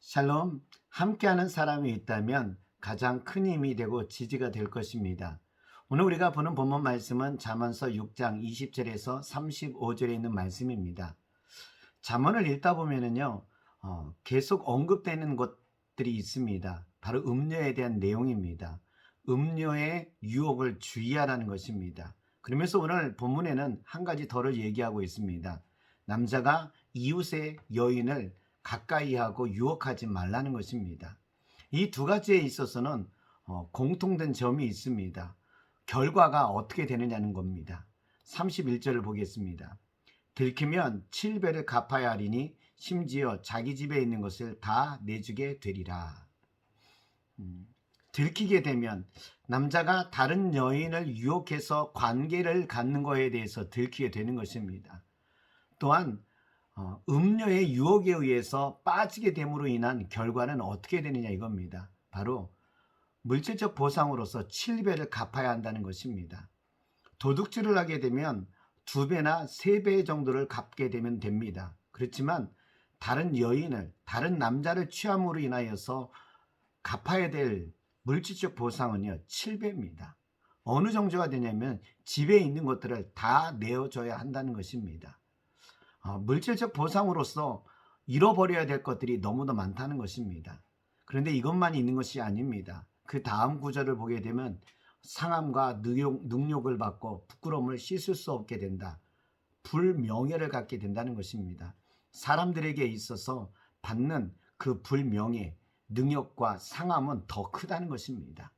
샬롬, 함께하는 사람이 있다면 가장 큰 힘이 되고 지지가 될 것입니다. 오늘 우리가 보는 본문 말씀은 잠언서 6장 20절에서 35절에 있는 말씀입니다. 잠언을 읽다 보면은요, 계속 언급되는 것들이 있습니다. 바로 음료에 대한 내용입니다. 음료의 유혹을 주의하라는 것입니다. 그러면서 오늘 본문에는 한 가지 더를 얘기하고 있습니다. 남자가 이웃의 여인을 가까이 하고 유혹하지 말라는 것입니다. 이 두 가지에 있어서는 공통된 점이 있습니다. 결과가 어떻게 되느냐는 겁니다. 31절을 보겠습니다. 들키면 7배를 갚아야 하리니 심지어 자기 집에 있는 것을 다 내주게 되리라. 들키게 되면 남자가 다른 여인을 유혹해서 관계를 갖는 것에 대해서 들키게 되는 것입니다. 또한 음료의 유혹에 의해서 빠지게 됨으로 인한 결과는 어떻게 되느냐 이겁니다. 바로 물질적 보상으로서 7배를 갚아야 한다는 것입니다. 도둑질을 하게 되면 2배나 3배 정도를 갚게 되면 됩니다. 그렇지만 다른 여인을, 다른 남자를 취함으로 인하여서 갚아야 될 물질적 보상은요 7배입니다. 어느 정도가 되냐면 집에 있는 것들을 다 내어줘야 한다는 것입니다. 물질적 보상으로서 잃어버려야 될 것들이 너무나 많다는 것입니다. 그런데 이것만 있는 것이 아닙니다. 그 다음 구절을 보게 되면 상함과 능욕을 받고 부끄러움을 씻을 수 없게 된다. 불명예를 갖게 된다는 것입니다. 사람들에게 있어서 받는 그 불명예, 능욕과 상함은 더 크다는 것입니다.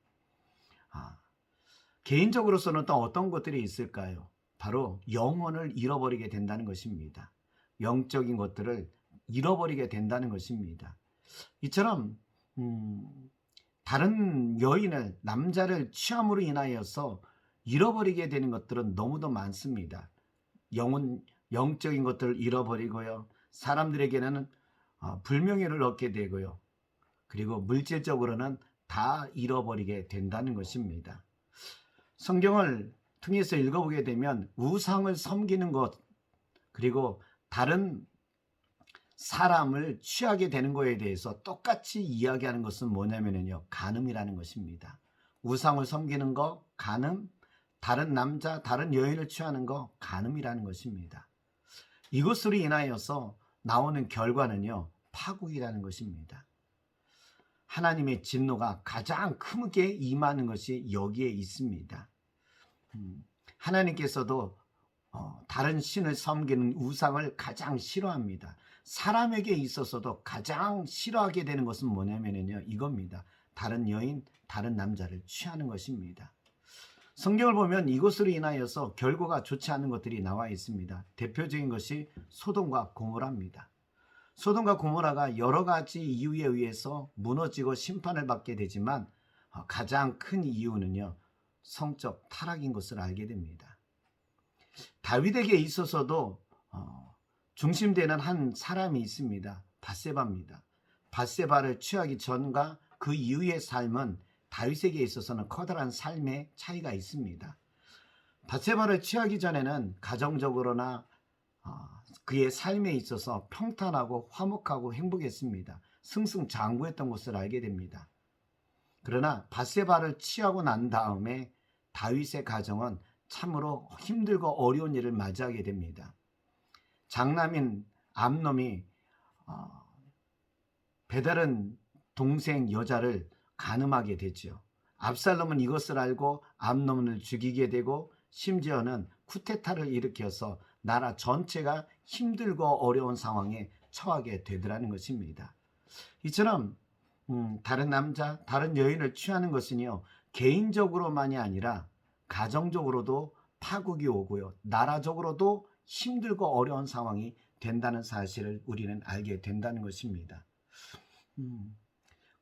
개인적으로서는 또 어떤 것들이 있을까요? 바로 영혼을 잃어버리게 된다는 것입니다. 영적인 것들을 잃어버리게 된다는 것입니다. 이처럼 다른 여인을, 남자를 취함으로 인하여서 잃어버리게 되는 것들은 너무도 많습니다. 영적인 것들을 잃어버리고요. 사람들에게는 불명예를 얻게 되고요. 그리고 물질적으로는 다 잃어버리게 된다는 것입니다. 성경을 통해서 읽어보게 되면 우상을 섬기는 것, 그리고 다른 사람을 취하게 되는 것에 대해서 똑같이 이야기하는 것은 뭐냐면요, 간음이라는 것입니다. 우상을 섬기는 거, 간음, 다른 남자, 다른 여인을 취하는 거, 간음이라는 것입니다. 이것으로 인하여서 나오는 결과는요, 파국이라는 것입니다. 하나님의 진노가 가장 크게 임하는 것이 여기에 있습니다. 하나님께서도 다른 신을 섬기는 우상을 가장 싫어합니다. 사람에게 있어서도 가장 싫어하게 되는 것은 뭐냐면요, 이겁니다. 다른 여인, 다른 남자를 취하는 것입니다. 성경을 보면 이것으로 인하여서 결과가 좋지 않은 것들이 나와 있습니다. 대표적인 것이 소돔과 고모라입니다. 소돔과 고모라가 여러 가지 이유에 의해서 무너지고 심판을 받게 되지만 가장 큰 이유는요, 성적 타락인 것을 알게 됩니다. 다윗에게 있어서도 중심되는 한 사람이 있습니다. 밧세바입니다. 밧세바를 취하기 전과 그 이후의 삶은 다윗에게 있어서는 커다란 삶의 차이가 있습니다. 밧세바를 취하기 전에는 가정적으로나 그의 삶에 있어서 평탄하고 화목하고 행복했습니다. 승승장구했던 것을 알게 됩니다. 그러나 밧세바를 취하고 난 다음에 다윗의 가정은 참으로 힘들고 어려운 일을 맞이하게 됩니다. 장남인 암놈이 배다른 동생 여자를 간음하게 되죠. 압살롬은 이것을 알고 암놈을 죽이게 되고 심지어는 쿠데타를 일으켜서 나라 전체가 힘들고 어려운 상황에 처하게 되더라는 것입니다. 이처럼 다른 남자, 다른 여인을 취하는 것은요, 개인적으로만이 아니라 가정적으로도 파국이 오고요, 나라적으로도 힘들고 어려운 상황이 된다는 사실을 우리는 알게 된다는 것입니다.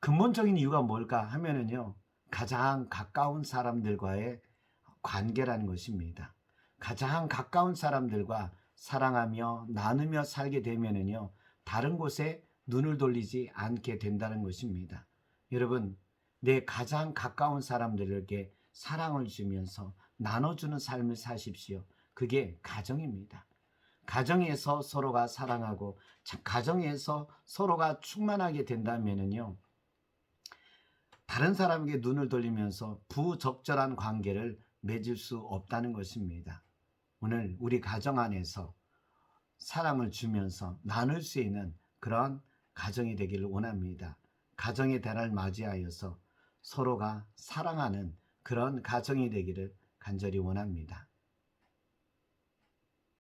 근본적인 이유가 뭘까 하면은요, 가장 가까운 사람들과의 관계라는 것입니다. 가장 가까운 사람들과 사랑하며 나누며 살게 되면은요, 다른 곳에 눈을 돌리지 않게 된다는 것입니다. 여러분, 내 가장 가까운 사람들에게 사랑을 주면서 나눠주는 삶을 사십시오. 그게 가정입니다. 가정에서 서로가 사랑하고 가정에서 서로가 충만하게 된다면은요. 다른 사람에게 눈을 돌리면서 부적절한 관계를 맺을 수 없다는 것입니다. 오늘 우리 가정 안에서 사랑을 주면서 나눌 수 있는 그런 가정이 되기를 원합니다. 가정의 달을 맞이하여서 서로가 사랑하는 그런 가정이 되기를 간절히 원합니다.